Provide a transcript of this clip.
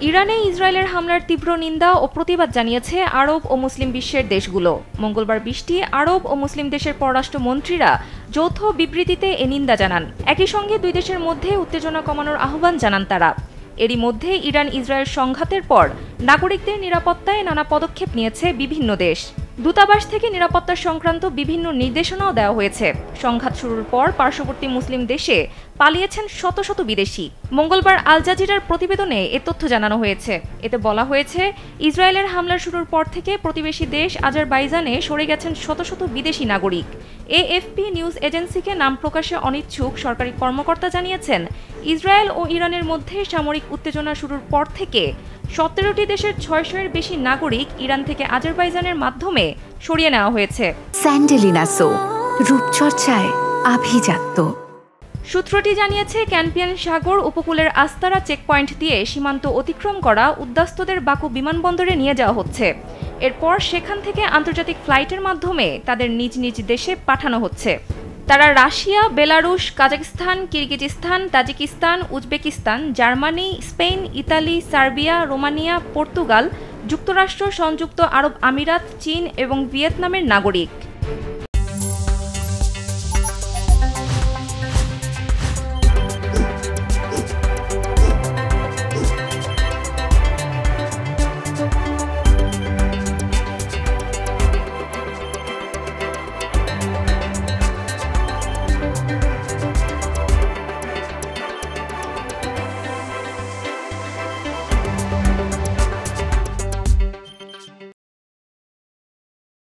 ইরানে ইসরায়েলের হামলার তীব্র নিন্দা ও প্রতিবাদ জানিয়েছে আরব ও মুসলিম বিশ্বের দেশগুলো। মঙ্গলবার ২০টি আরব ও মুসলিম দেশের পররাষ্ট্রমন্ত্রীরা যৌথ বিবৃতিতে এ নিন্দা জানান। একই সঙ্গে দুই দেশের মধ্যে উত্তেজনা কমানোর আহ্বান জানান তারা। এরই মধ্যে ইরান ইসরায়েল সংঘাতের পর নাগরিকদের নিরাপত্তায় নানা পদক্ষেপ নিয়েছে বিভিন্ন দেশ। দূতাবাস থেকে নিরাপত্তা সংক্রান্ত বিভিন্ন নির্দেশনাও দেওয়া হয়েছে। সংঘাত শুরুর পর পার্শ্ববর্তী মুসলিম দেশে পালিয়েছেন শত শত বিদেশি। মঙ্গলবার আল জাজিরার প্রতিবেদনে এ তথ্য জানানো হয়েছে। এতে বলা হয়েছে, ইসরায়েলের হামলা শুরুর পর থেকে প্রতিবেশী দেশ আজারবাইজানে সরে গেছেন শত শত বিদেশি নাগরিক। এএফপি নিউজ এজেন্সিকে নাম প্রকাশে অনিচ্ছুক সরকারি কর্মকর্তা জানিয়েছেন, ইসরায়েল ও ইরানের মধ্যে সামরিক উত্তেজনা শুরুর পর থেকে ১৭টি দেশের ৬০০-এর বেশি নাগরিক ইরান থেকে আজারবাইজানের মাধ্যমে সরিয়ে নেওয়া হয়েছে। স্যান্ডেলিনা সো, রূপচর্চায় আভিজাত্য। সূত্রটি জানিয়েছে, ক্যাস্পিয়ান সাগর উপকূলের আস্তারা চেকপয়েন্ট দিয়ে সীমান্ত অতিক্রম করা উদ্বাস্তুদের বাকু বিমানবন্দরে নিয়ে যাওয়া হচ্ছে। এরপর সেখান থেকে আন্তর্জাতিক ফ্লাইটের মাধ্যমে তাদের নিজ নিজ দেশে পাঠানো হচ্ছে। তারা Russia, Belarus, Kazakhstan, Kyrgyzstan, Tajikistan, Uzbekistan, Germany, Spain, Italy, Serbia, Romania, Portugal, যুক্তরাষ্ট্র, সংযুক্ত আরব আমিরাত, চীন এবং ভিয়েতনামের নাগরিক।